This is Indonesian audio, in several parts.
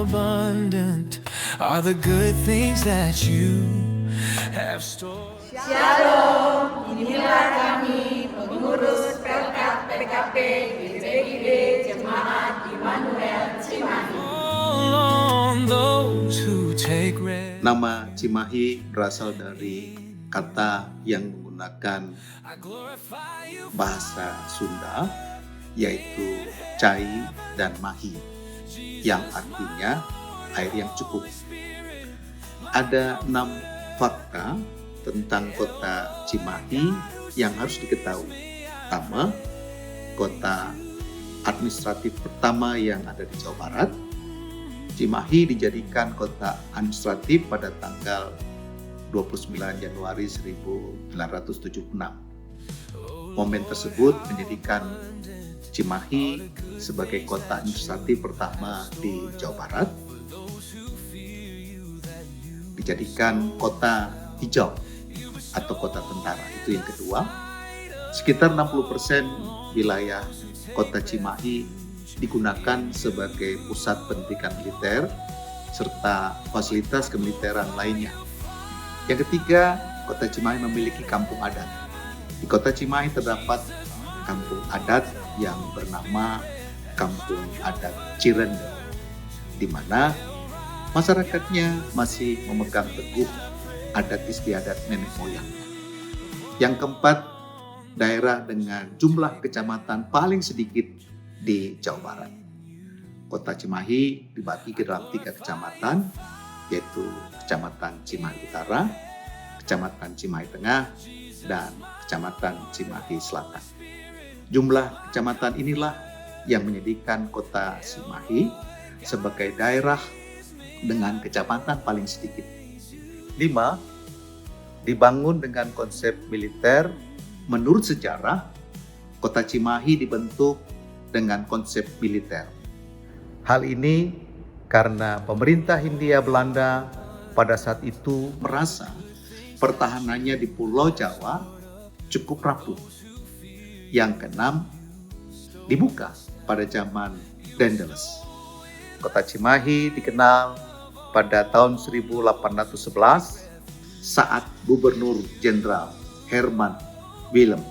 abundant are the good things that you have stored. Shalom, inilah kami pengurus Pelkat PKP GPIB Jemaat Immanuel Cimahi. All on those who take rest. Nama Cimahi berasal dari kata yang menggunakan bahasa Sunda, yaitu cai dan mahi, yang artinya air yang cukup. Ada 6 fakta tentang kota Cimahi yang harus diketahui. Pertama, kota administratif pertama yang ada di Jawa Barat. Cimahi dijadikan kota administratif pada tanggal 29 Januari 1976. Momen tersebut menjadikan Cimahi sebagai kota administratif pertama di Jawa Barat. Dijadikan kota hijau atau kota tentara, itu yang kedua. Sekitar 60% wilayah kota Cimahi digunakan sebagai pusat pendidikan militer serta fasilitas kemiliteran lainnya. Yang ketiga, kota Cimahi memiliki kampung adat. Di kota Cimahi terdapat kampung adat yang bernama Kampung Adat Cirende, di mana masyarakatnya masih memegang teguh adat istiadat nenek moyangnya. Yang keempat, daerah dengan jumlah kecamatan paling sedikit di Jawa Barat. Kota Cimahi dibagi ke dalam 3 kecamatan, yaitu Kecamatan Cimahi Utara, Kecamatan Cimahi Tengah, dan Kecamatan Cimahi Selatan. Jumlah kecamatan inilah yang menjadikan kota Cimahi sebagai daerah dengan kecamatan paling sedikit. 5. Dibangun dengan konsep militer. Menurut sejarah, kota Cimahi dibentuk dengan konsep militer. Hal ini karena pemerintah Hindia Belanda pada saat itu merasa pertahanannya di Pulau Jawa cukup rapuh. Yang keenam, dibuka pada zaman Daendels. Kota Cimahi dikenal pada tahun 1811 saat Gubernur Jenderal Herman Willem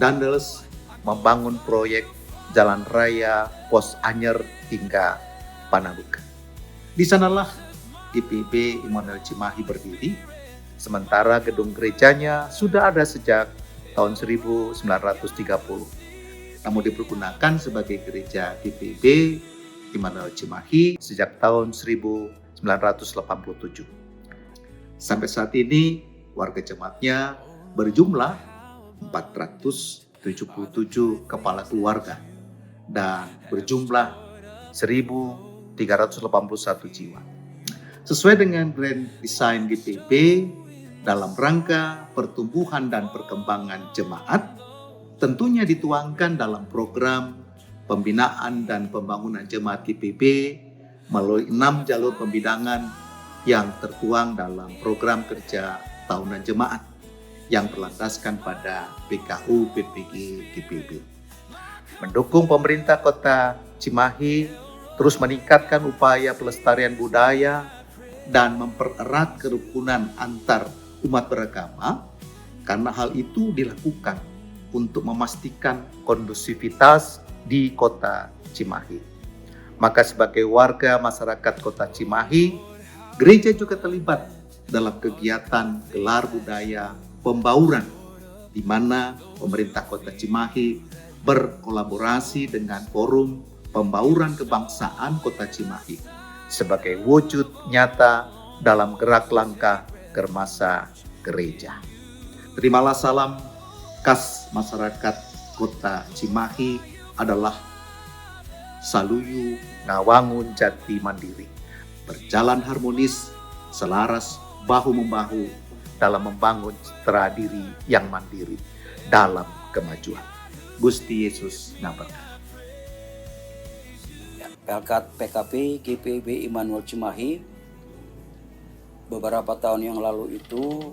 Daendels membangun proyek Jalan Raya Pos Anyer hingga Panakuk. Di sanalah GPIB Immanuel Cimahi berdiri, sementara gedung gerejanya sudah ada sejak tahun 1930, namun dipergunakan sebagai gereja GPIB Immanuel Cimahi sejak tahun 1987. Sampai saat ini warga jemaatnya berjumlah 477 kepala keluarga dan berjumlah 1.381 jiwa. Sesuai dengan Grand Design GPIB dalam rangka pertumbuhan dan perkembangan jemaat, tentunya dituangkan dalam program pembinaan dan pembangunan jemaat GPIB melalui 6 jalur pembidangan yang tertuang dalam program kerja tahunan jemaat yang berlandaskan pada PKU PPG GPIB. Mendukung pemerintah kota Cimahi terus meningkatkan upaya pelestarian budaya dan mempererat kerukunan antar umat beragama, karena hal itu dilakukan untuk memastikan kondusivitas di kota Cimahi. Maka sebagai warga masyarakat kota Cimahi, gereja juga terlibat dalam kegiatan gelar budaya pembauran, di mana pemerintah kota Cimahi berkolaborasi dengan Forum Pembauran Kebangsaan Kota Cimahi sebagai wujud nyata dalam gerak langkah Kermasa Gereja. Terimalah salam khas masyarakat kota Cimahi adalah Saluyu Ngawangun Jati Mandiri, berjalan harmonis, selaras, bahu-membahu dalam membangun citra diri yang mandiri dalam kemajuan. Gusti Yesus ngabarkan. Pelkat PKP GPIB Immanuel Cimahi beberapa tahun yang lalu itu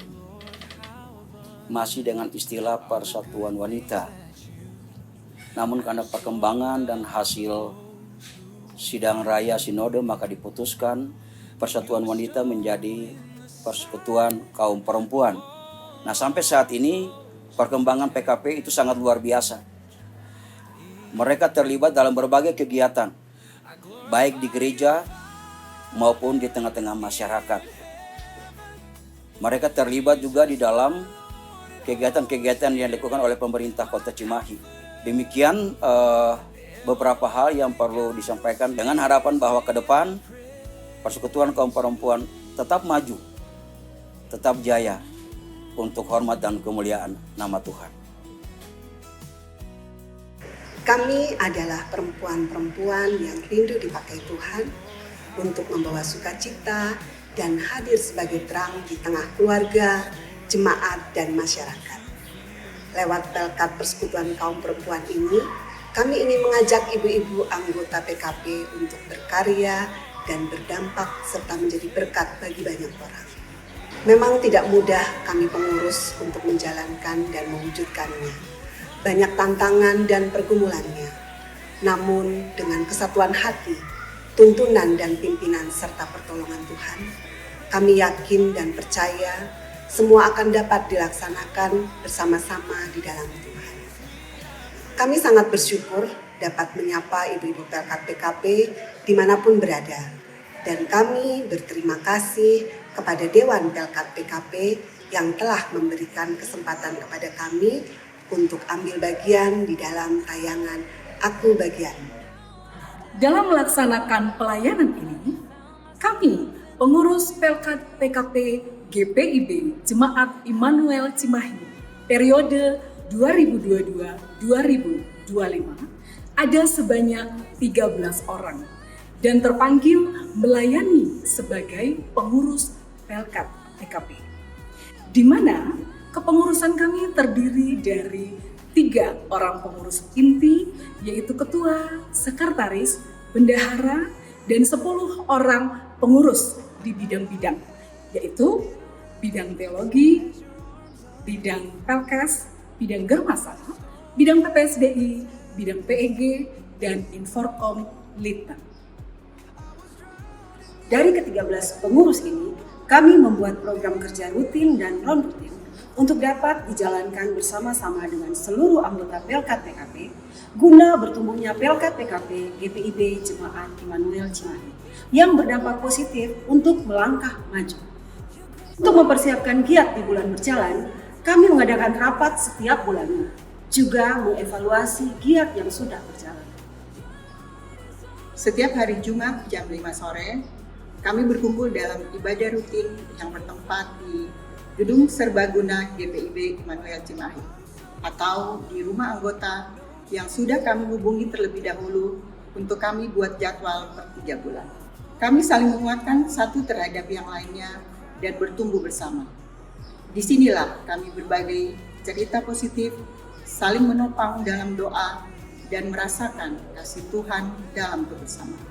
masih dengan istilah Persatuan Wanita. Namun karena perkembangan dan hasil sidang raya sinode maka diputuskan Persatuan Wanita menjadi Persekutuan Kaum Perempuan. Nah, sampai saat ini perkembangan PKP itu sangat luar biasa. Mereka terlibat dalam berbagai kegiatan, baik di gereja maupun di tengah-tengah masyarakat. Mereka terlibat juga di dalam kegiatan-kegiatan yang dilakukan oleh pemerintah Kota Cimahi. Demikian beberapa hal yang perlu disampaikan dengan harapan bahwa ke depan Persekutuan Kaum Perempuan tetap maju, tetap jaya untuk hormat dan kemuliaan nama Tuhan. Kami adalah perempuan-perempuan yang rindu dipakai Tuhan untuk membawa sukacita dan hadir sebagai terang di tengah keluarga, jemaat, dan masyarakat. Lewat Pelkat Persekutuan Kaum Perempuan ini, kami ingin mengajak ibu-ibu anggota PKP untuk berkarya dan berdampak serta menjadi berkat bagi banyak orang. Memang tidak mudah kami pengurus untuk menjalankan dan mewujudkannya. Banyak tantangan dan pergumulannya. Namun dengan kesatuan hati, tuntunan dan pimpinan serta pertolongan Tuhan, kami yakin dan percaya semua akan dapat dilaksanakan bersama-sama di dalam Tuhan. Kami sangat bersyukur dapat menyapa ibu-ibu Pelkat PKP dimanapun berada. Dan kami berterima kasih kepada Dewan Pelkat PKP yang telah memberikan kesempatan kepada kami untuk ambil bagian di dalam tayangan Aku Bagianmu. Dalam melaksanakan pelayanan ini, kami pengurus Pelkat PKP GPIB Jemaat Immanuel Cimahi periode 2022-2025 ada sebanyak 13 orang dan terpanggil melayani sebagai pengurus Pelkat PKP, di mana kepengurusan kami terdiri dari 3 orang pengurus inti, yaitu ketua, sekretaris, bendahara, dan 10 orang pengurus di bidang-bidang, yaitu bidang teologi, bidang Pelkes, bidang Germasa, bidang PPSDI, bidang PEG, dan Inforkom Litbang. Dari ke-13 pengurus ini, kami membuat program kerja rutin dan non-rutin untuk dapat dijalankan bersama-sama dengan seluruh anggota Pelkat PKP guna bertumbuhnya Pelkat PKP GPIB Jemaat Immanuel Cimahi yang berdampak positif untuk melangkah maju. Untuk mempersiapkan giat di bulan berjalan, kami mengadakan rapat setiap bulannya, juga mengevaluasi giat yang sudah berjalan. Setiap hari Jumat jam 5 sore, kami berkumpul dalam ibadah rutin yang bertempat di Gedung Serbaguna GPIB Immanuel Cimahi atau di rumah anggota yang sudah kami hubungi terlebih dahulu untuk kami buat jadwal per 3 bulan. Kami saling menguatkan satu terhadap yang lainnya dan bertumbuh bersama. Disinilah kami berbagi cerita positif, saling menopang dalam doa, dan merasakan kasih Tuhan dalam kebersamaan.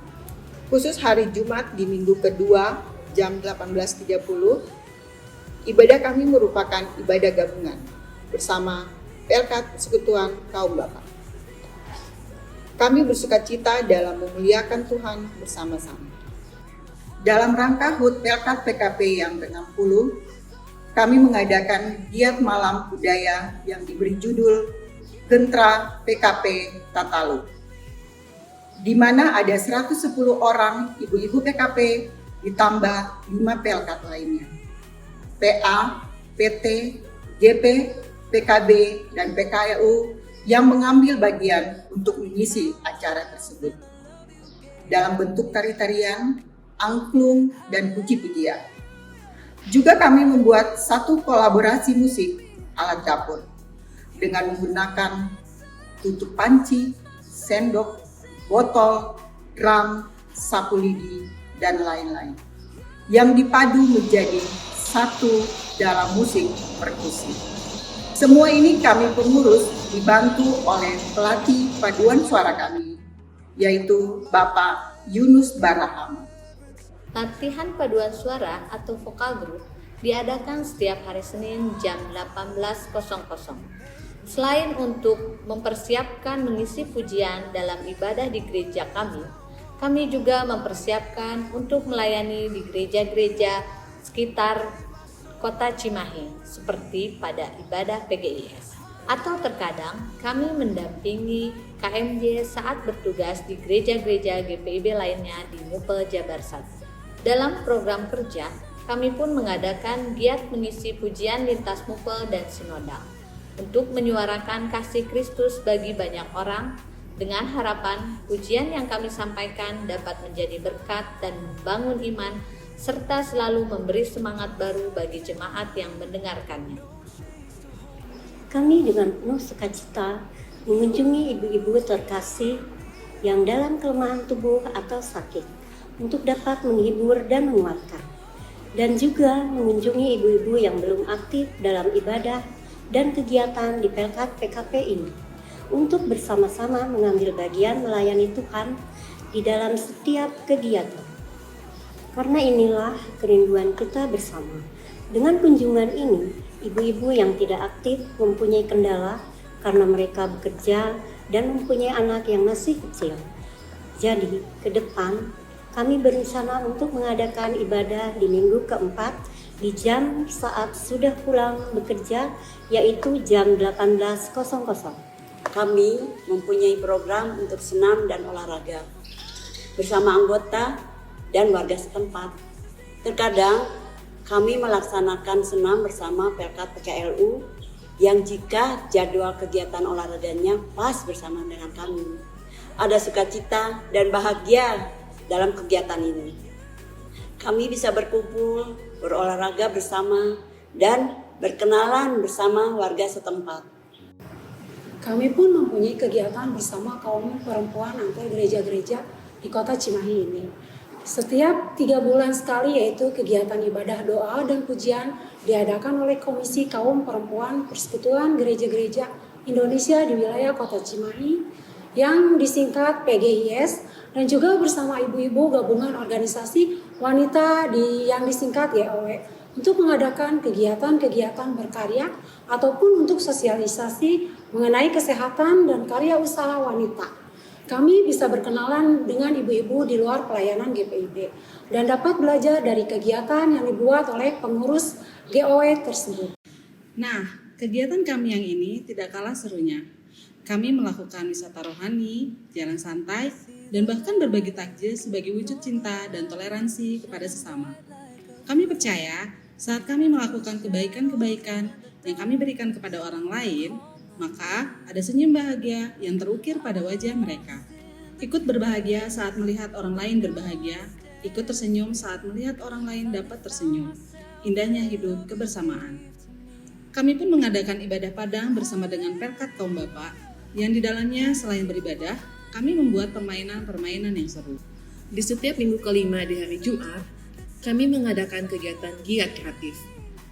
Khusus hari Jumat di minggu kedua jam 18.30, ibadah kami merupakan ibadah gabungan bersama Pelkat Persekutuan Kaum Bapak. Kami bersukacita dalam memuliakan Tuhan bersama-sama. Dalam rangka HUT Pelkat PKP yang ke-60, kami mengadakan giat malam budaya yang diberi judul Gentra PKP Tatalu, di mana ada 110 orang ibu-ibu PKP ditambah 5 Pelkat lainnya. PA, PT, GP, PKB, dan PKLU yang mengambil bagian untuk mengisi acara tersebut dalam bentuk tari-tarian, angklung, dan puji-pujian. Juga kami membuat satu kolaborasi musik alat dapur dengan menggunakan tutup panci, sendok, botol, drum, sapu lidi, dan lain-lain yang dipadu menjadi satu dalam musik perkusi. Semua ini kami pengurus dibantu oleh pelatih paduan suara kami, yaitu Bapak Yunus Baraham. Latihan paduan suara atau vokal group diadakan setiap hari Senin jam 18.00. Selain untuk mempersiapkan mengisi pujian dalam ibadah di gereja kami, kami juga mempersiapkan untuk melayani di gereja-gereja sekitar kota Cimahi seperti pada ibadah PGIS. Atau terkadang kami mendampingi KMJ saat bertugas di gereja-gereja GPIB lainnya di Mupel Jabarsat. Dalam program kerja, kami pun mengadakan giat mengisi pujian lintas Mupel dan sinodal untuk menyuarakan kasih Kristus bagi banyak orang dengan harapan pujian yang kami sampaikan dapat menjadi berkat dan membangun iman serta selalu memberi semangat baru bagi jemaat yang mendengarkannya. Kami dengan penuh sukacita mengunjungi ibu-ibu terkasih yang dalam kelemahan tubuh atau sakit untuk dapat menghibur dan menguatkan. Dan juga mengunjungi ibu-ibu yang belum aktif dalam ibadah dan kegiatan di Pelkat PKP ini untuk bersama-sama mengambil bagian melayani Tuhan di dalam setiap kegiatan. Karena inilah kerinduan kita bersama. Dengan kunjungan ini, ibu-ibu yang tidak aktif mempunyai kendala karena mereka bekerja dan mempunyai anak yang masih kecil. Jadi, ke depan kami berencana untuk mengadakan ibadah di minggu keempat di jam saat sudah pulang bekerja, yaitu jam 18.00. Kami mempunyai program untuk senam dan olahraga bersama anggota dan warga setempat. Terkadang kami melaksanakan senam bersama Pelkat PKLU yang jika jadwal kegiatan olahraganya pas bersama dengan kami. Ada sukacita dan bahagia dalam kegiatan ini. Kami bisa berkumpul, berolahraga bersama, dan berkenalan bersama warga setempat. Kami pun mempunyai kegiatan bersama kaum perempuan antar gereja-gereja di kota Cimahi ini. Setiap 3 bulan sekali, yaitu kegiatan ibadah doa dan pujian diadakan oleh Komisi Kaum Perempuan Persekutuan Gereja-Gereja Indonesia di wilayah kota Cimahi yang disingkat PGIS, dan juga bersama ibu-ibu gabungan organisasi wanita yang disingkat YOW untuk mengadakan kegiatan-kegiatan berkarya ataupun untuk sosialisasi mengenai kesehatan dan karya usaha wanita. Kami bisa berkenalan dengan ibu-ibu di luar pelayanan GPIB dan dapat belajar dari kegiatan yang dibuat oleh pengurus GOW tersebut. Nah, kegiatan kami yang ini tidak kalah serunya. Kami melakukan wisata rohani, jalan santai, dan bahkan berbagi takjil sebagai wujud cinta dan toleransi kepada sesama. Kami percaya saat kami melakukan kebaikan-kebaikan yang kami berikan kepada orang lain, maka ada senyum bahagia yang terukir pada wajah mereka. Ikut berbahagia saat melihat orang lain berbahagia, ikut tersenyum saat melihat orang lain dapat tersenyum. Indahnya hidup kebersamaan. Kami pun mengadakan ibadah padang bersama dengan Pelkat Kaum Bapak, yang di dalamnya selain beribadah, kami membuat permainan-permainan yang seru. Di setiap minggu kelima di hari Jumat, kami mengadakan kegiatan giat kreatif.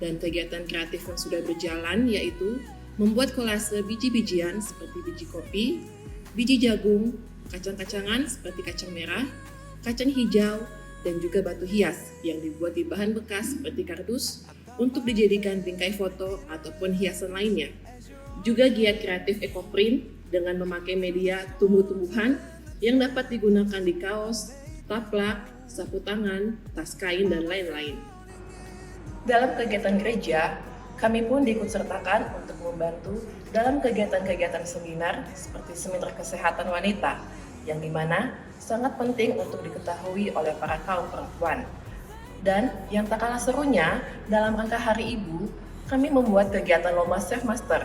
Dan kegiatan kreatif yang sudah berjalan yaitu membuat kolase biji-bijian seperti biji kopi, biji jagung, kacang-kacangan seperti kacang merah, kacang hijau, dan juga batu hias yang dibuat di bahan bekas seperti kardus untuk dijadikan bingkai foto ataupun hiasan lainnya. Juga giat kreatif ekoprint dengan memakai media tumbuh-tumbuhan yang dapat digunakan di kaos, taplak, sapu tangan, tas kain, dan lain-lain. Dalam kegiatan gereja, kami pun diikutsertakan untuk membantu dalam kegiatan-kegiatan seminar seperti seminar kesehatan wanita, yang dimana sangat penting untuk diketahui oleh para kaum perempuan. Dan yang tak kalah serunya, dalam rangka Hari Ibu, kami membuat kegiatan lomba Chef Master,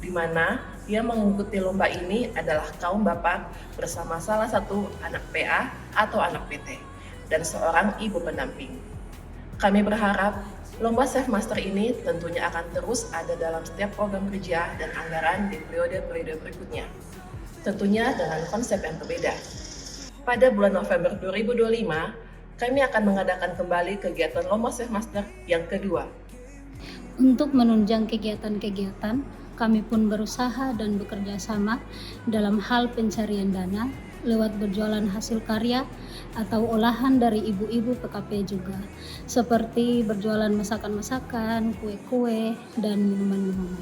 di mana yang mengikuti lomba ini adalah kaum bapak bersama salah satu anak PA atau anak PT, dan seorang ibu pendamping. Kami berharap lomba Chef Master ini tentunya akan terus ada dalam setiap program kerja dan anggaran di periode-periode berikutnya. Tentunya dengan konsep yang berbeda. Pada bulan November 2025, kami akan mengadakan kembali kegiatan lomba Chef Master yang kedua. Untuk menunjang kegiatan-kegiatan, kami pun berusaha dan bekerja sama dalam hal pencarian dana lewat berjualan hasil karya atau olahan dari ibu-ibu PKP juga, seperti berjualan masakan-masakan, kue-kue, dan minuman-minuman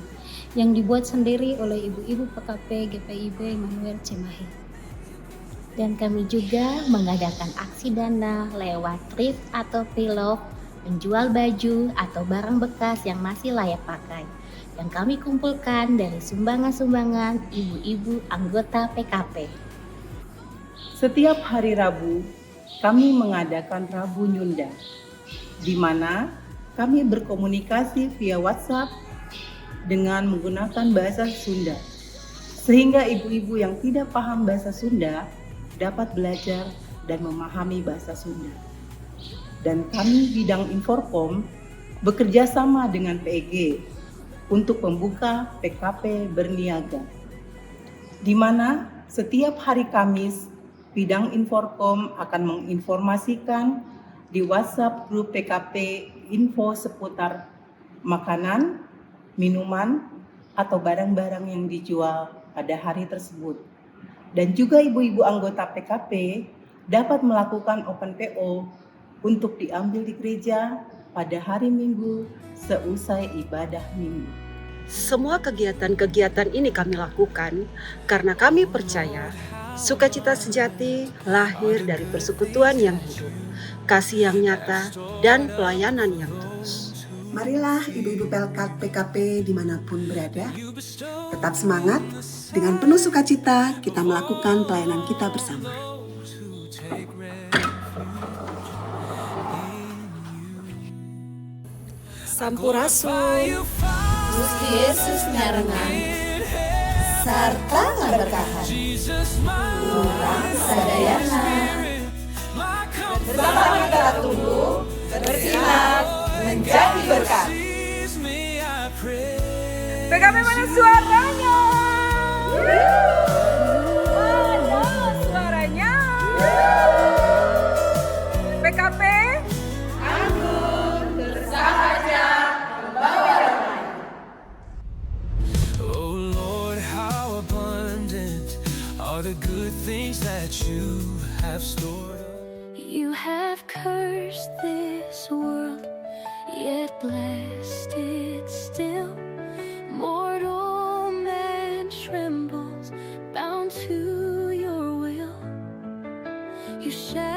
yang dibuat sendiri oleh ibu-ibu PKP GPIB Immanuel Cimahi. Dan kami juga mengadakan aksi dana lewat thrift atau pre-love, menjual baju atau barang bekas yang masih layak pakai. Yang kami kumpulkan dari sumbangan-sumbangan ibu-ibu anggota PKP. Setiap hari Rabu, kami mengadakan Rabu Nyunda, di mana kami berkomunikasi via WhatsApp dengan menggunakan bahasa Sunda, sehingga ibu-ibu yang tidak paham bahasa Sunda dapat belajar dan memahami bahasa Sunda. Dan kami bidang Inforkom bekerja sama dengan PEG untuk membuka PKP berniaga, di mana setiap hari Kamis bidang Inforkom akan menginformasikan di WhatsApp grup PKP info seputar makanan, minuman, atau barang-barang yang dijual pada hari tersebut. Dan juga ibu-ibu anggota PKP dapat melakukan open PO untuk diambil di gereja pada hari Minggu seusai ibadah Minggu. Semua kegiatan-kegiatan ini kami lakukan karena kami percaya sukacita sejati lahir dari persekutuan yang hidup, kasih yang nyata, dan pelayanan yang tulus. Marilah ibu-ibu Pelkat PKP dimanapun berada, tetap semangat, dengan penuh sukacita kita melakukan pelayanan kita bersama. Sampurasun, Gusti Yesus ngarengan, sarta ngaberkahan, urang sadayana. Bersama kita tumbuh, bersinar, menjadi berkat. PKP mana suaranya? Mana suaranya? PKP anggun bersahaja membawa damai. Oh Lord, how abundant are the good things that you have stored. You have cursed this world, yet blessed it still. Mortal man trembles, bound to your will. You shall